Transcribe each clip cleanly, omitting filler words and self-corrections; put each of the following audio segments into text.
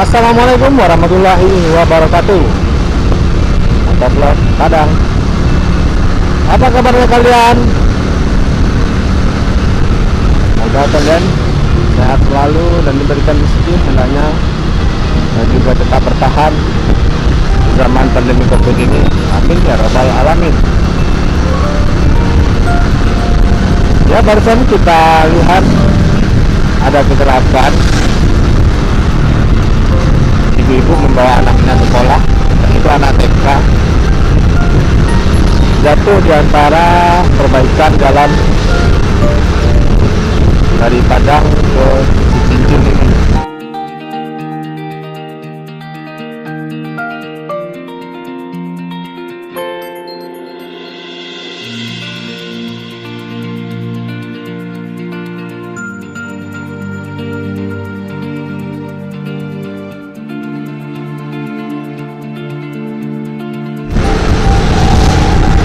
Assalamualaikum warahmatullahi wabarakatuh. Mantap vlog Padang. Apa kabarnya kalian? Semoga kalian sehat selalu dan diberikan rezeki hendaknya, dan juga tetap bertahan di zaman pandemi COVID ini. Amin ya rabbal alamin. Ya, barusan kita lihat ada kecelakaan. Ibu-ibu membawa anaknya sekolah, itu anak TK, jatuh di antara perbaikan jalan dari Padang ke Cicinjing ini.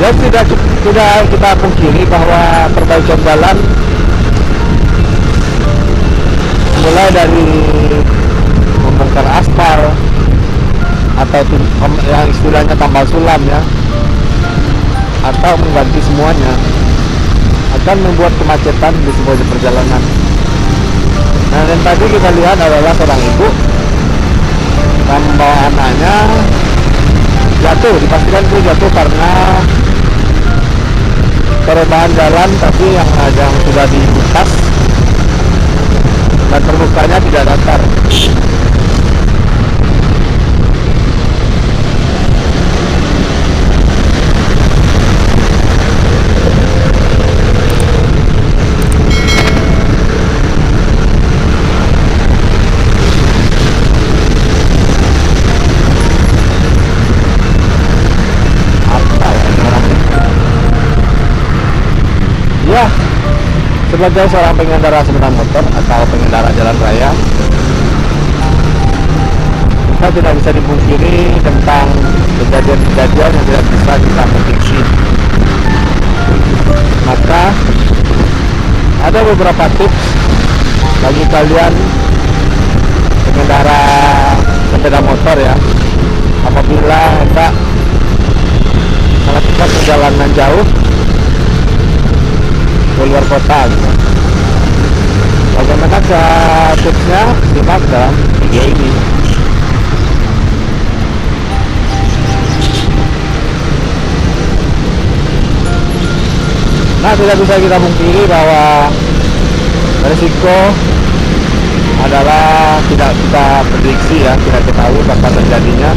Ya, tidak kita pungkiri bahwa perbaikan jalan mulai dari membongkar aspal atau yang istilahnya tambal sulam ya, atau mengganti semuanya, akan membuat kemacetan di sebuah perjalanan. Nah, dan tadi kita lihat adalah seorang ibu yang membawa anaknya jatuh, dipastikan itu jatuh karena perubahan jalan, tapi yang sudah dibukas dan permukaannya tidak datar. Ya, sebagai seorang pengendara sepeda motor atau pengendara jalan raya, kita tidak bisa dipungkiri tentang kejadian-kejadian yang tidak bisa kita prediksi. Maka ada beberapa tips bagi kalian pengendara sepeda motor ya, apabila hendak melakukan perjalanan jauh ke luar kota gitu. Bagaimana tipsnya? Simak dalam video ini. Nah, tidak bisa kita pungkiri bahwa risiko adalah tidak kita prediksi ya, tidak ketahui kapan terjadinya,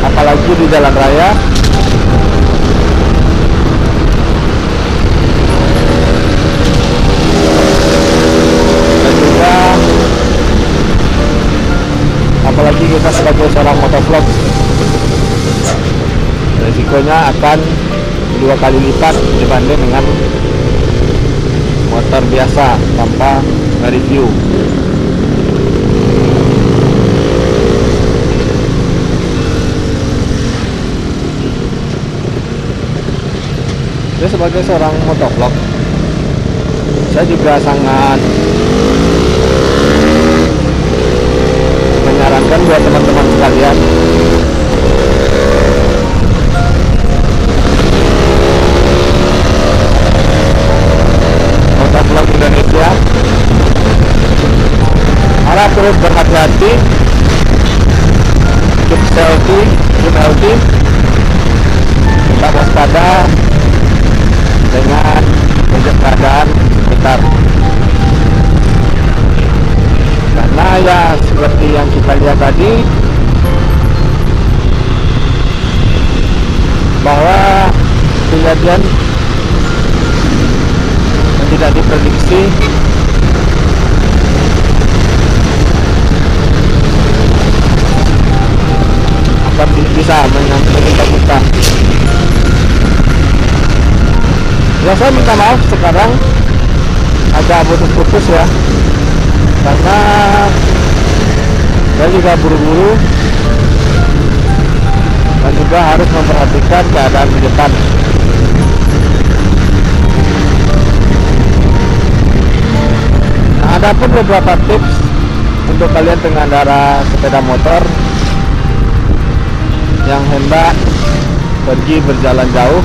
apalagi di jalan raya. Apalagi kita sebagai seorang motovlog, resikonya akan 2 kali lipat dibanding dengan motor biasa tanpa review. Saya sebagai seorang motovlog, saya juga sangat menyarankan buat teman-teman sekalian motovlog Indonesia, harap terus berhati-hati, keep healthy, tetap waspada dengan keadaan sekitar. Karena ya seperti yang kita lihat tadi, bahwa kejadian yang tidak diprediksi akan bisa menimpa kita. Ya, saya minta maaf sekarang agak putus-putus ya, karena saya juga buru-buru dan juga harus memperhatikan keadaan di depan. Nah, ada pun beberapa tips untuk kalian pengendara sepeda motor yang hendak pergi berjalan jauh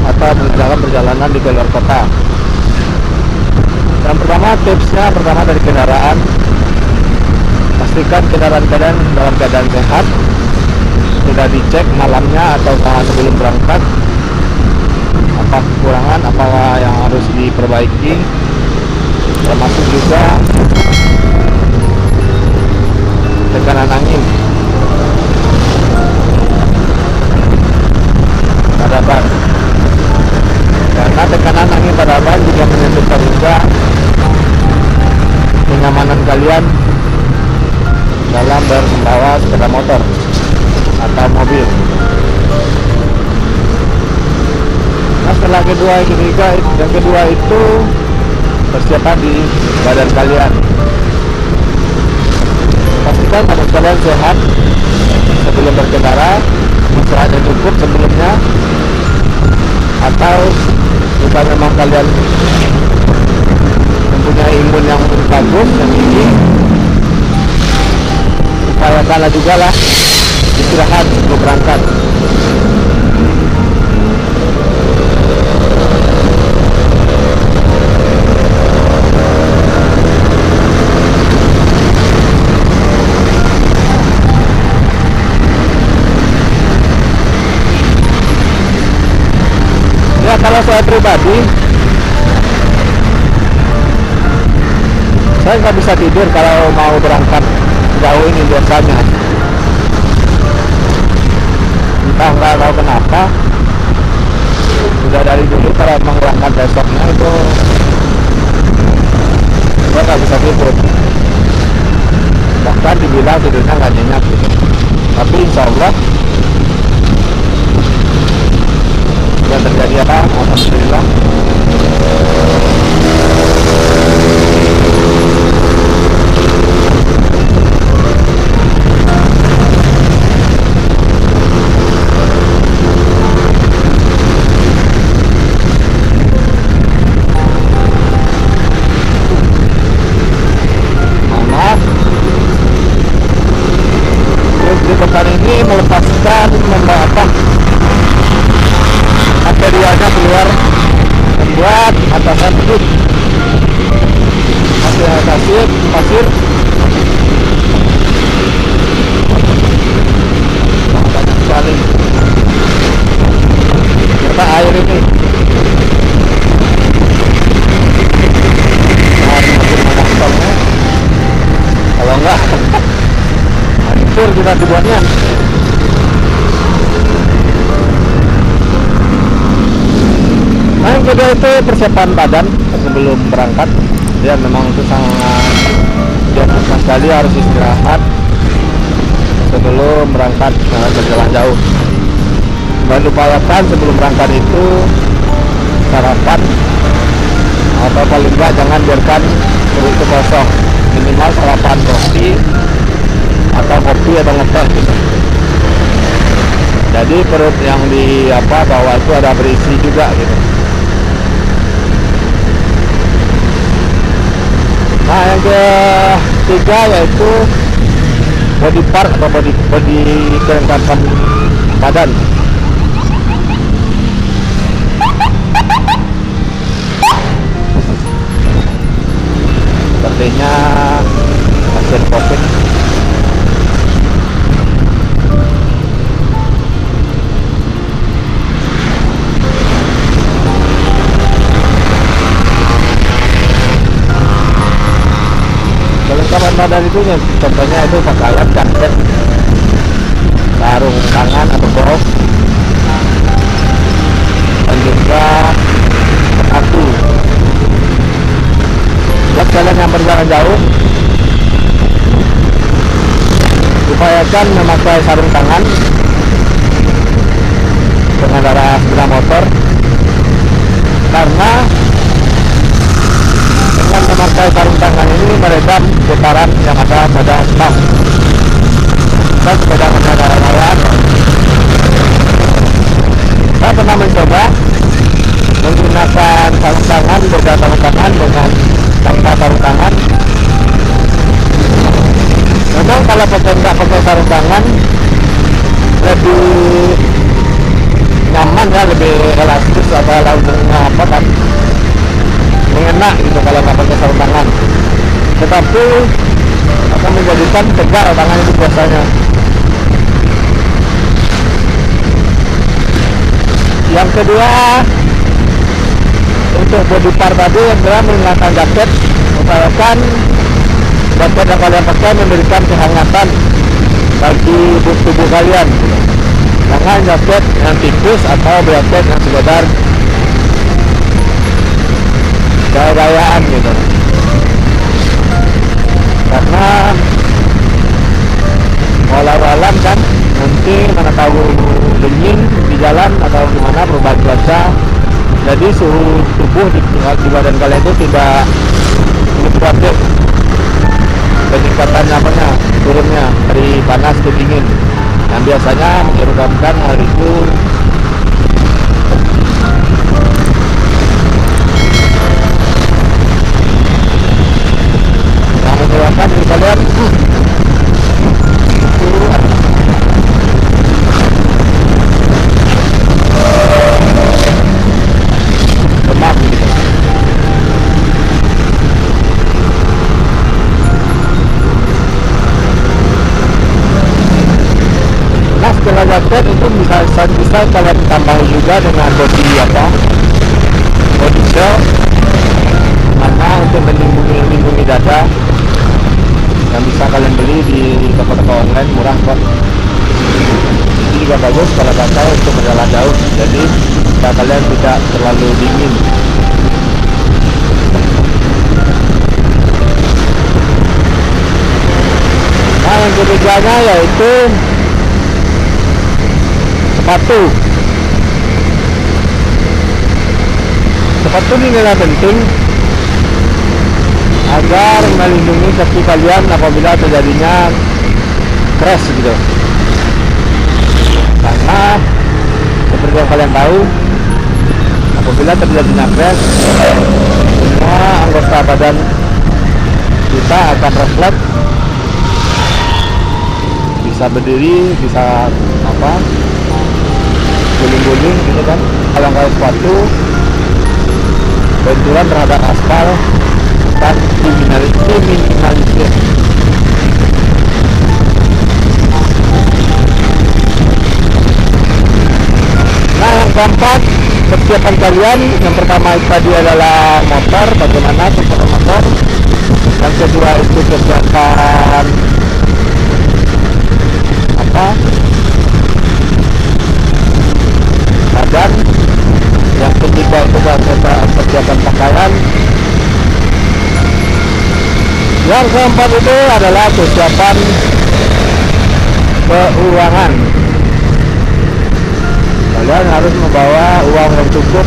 atau melakukan perjalanan di luar kota. Yang pertama, tipsnya pertama dari kendaraan, pastikan kendaraan kalian dalam keadaan sehat, sudah dicek malamnya atau sebelum berangkat apa kekurangan, apa yang harus diperbaiki, termasuk juga tekanan angin pada ban, karena tekanan angin pada ban juga menentukan juga kenyamanan kalian dalam membawa sepeda motor atau mobil. Nah, setelah yang kedua itu persiapan di badan kalian. Pastikan badan kalian sehat sebelum berkendara, istirahat yang cukup sebelumnya, atau jika memang kalian mempunyai imun yang bagus dan tinggi, upayakanlah juga lah istirahat sebelum berangkat. Ya, kalau saya pribadi, saya nggak bisa tidur kalau mau berangkat jauh ini biasanya. Entah nggak tahu kenapa, sudah dari dulu kalau mau berangkat besoknya itu saya nggak bisa tidur. Bahkan dibilang tidurnya nggak nyenyak gitu. Tapi insya Allah yang terjadi apa? Alhamdulillah. Terus di depan ini melepaskan membawa apa? Materialnya keluar, membuat atasan hidup pasir banyak sekali serta air ini harus mana stoknya, kalau enggak hancur kita dibuatnya. Nah, yang kedua itu persiapan badan sebelum berangkat. Ya, memang itu sangat dianjurkan sekali, harus istirahat sebelum berangkat berjalan jauh. Dan upayakan sebelum berangkat itu sarapan, atau paling enggak jangan biarkan perut itu kosong, minimal sarapan roti atau kopi atau ngeteh gitu. Jadi perut yang di bawah itu ada berisi juga gitu. Nah, yang ketiga yaitu body part atau body kelengkapan badan. Sepertinya pasien COVID. Kelengkapan badan itu contohnya itu pakaian, jaket, sarung tangan atau kaos, dan juga sepatu. Buat kalian yang berjalan jauh, upayakan memakai sarung tangan pengendara sepeda motor, karena dengan memakai sarung tangan ini meredam getaran yang ada pada stang dan sepeda kendaraan lain. Saya pernah mencoba menggunakan sarung tangan, beda sarung tangan dengan tanpa sarung tangan. sarung tangan lebih nyaman ya, lebih elastis apa kan, mengena gitu kalau nggak pakai sarung tangan. Tetapi akan menjadikan tegar tangan itu biasanya. Yang kedua, untuk body part tadi yang adalah menggunakan jaket, upayakan jaket yang kalian pakai memberikan kehangatan bagi tubuh kalian. Jangan jaket yang tipis atau jaket yang sekedar gaya-gayaan gitu. Karena walau-alam kan nanti mana tahu dingin di jalan atau gimana perubahan cuaca, jadi suhu tubuh di badan kalian itu tidak fluktuatif peningkatan turunnya dari panas ke dingin yang biasanya menyebabkan hal itu yang menyebabkan diri kalian demam gitu. Nah, setelah jaket itu bisa kalian tambah juga dengan body shell, mana untuk melindungi dada, yang bisa kalian beli di toko-toko online murah kok. Ini juga bagus kalau pakai untuk berjalan jauh, jadi kalian tidak terlalu dingin. Nah, yang ketiganya yaitu sepatu. Sepatu ini adalah penting agar melindungi kaki kalian apabila terjadinya crash gitu. Karena seperti yang kalian tahu, apabila terjadinya crash, semua anggota badan kita akan refleks, bisa berdiri, bisa guling-guling gitu kan. Kalau nggak sepatu, benturan terhadap aspal dan diminimalisir. Nah, yang keempat, persiapan kalian yang pertama tadi adalah motor, bagaimana persiapan motor. Yang kedua itu persiapan badan. Yang ketiga itu persiapan pakaian. Yang keempat itu adalah persiapan keuangan. Kalian harus membawa uang yang cukup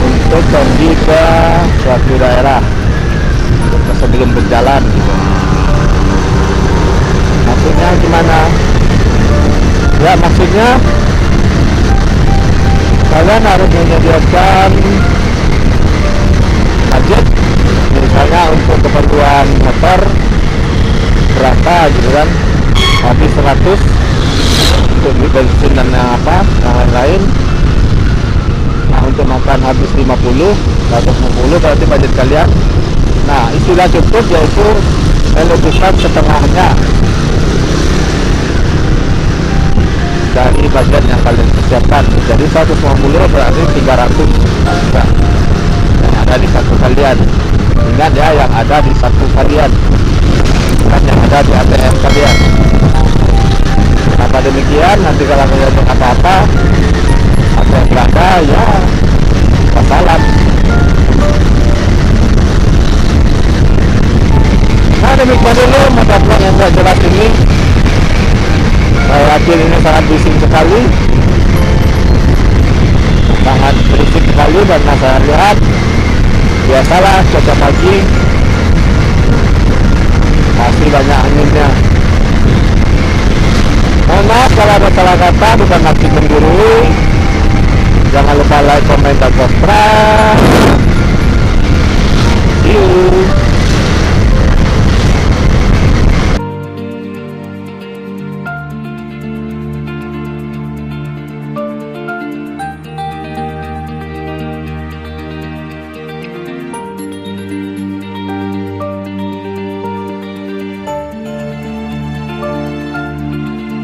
untuk pergi ke suatu daerah sebelum berjalan gitu. Maksudnya gimana? Ya, maksudnya kalian harus menyediakan budget, misalnya untuk keperluan motor berapa gitu kan, habis 100 untuk beli bensin dan yang lain-lain. Nah, untuk makan habis 50, 160 berarti budget kalian. Nah, istilah cukup yaitu melebihkan setengahnya dari budget yang kalian persiapkan. Jadi 150 berarti 300 yang ada di satu kalian. Ingat ya, yang ada di satu kalian, bukan yang ada di ATM kalian. Apa demikian, nanti kalau kalian apa-apa atau yang berada, ya masalah. Nah, demikian dulu motovlog yang saya jelas ini. Saya yakin ini sangat bising sekali, sangat berisik sekali, karena saya lihat biasalah cuaca pagi masih banyak anginnya. Mohon maaf kalau ada salah kata, bukan maksud menggurui. Jangan lupa like, comment, dan subscribe. See you.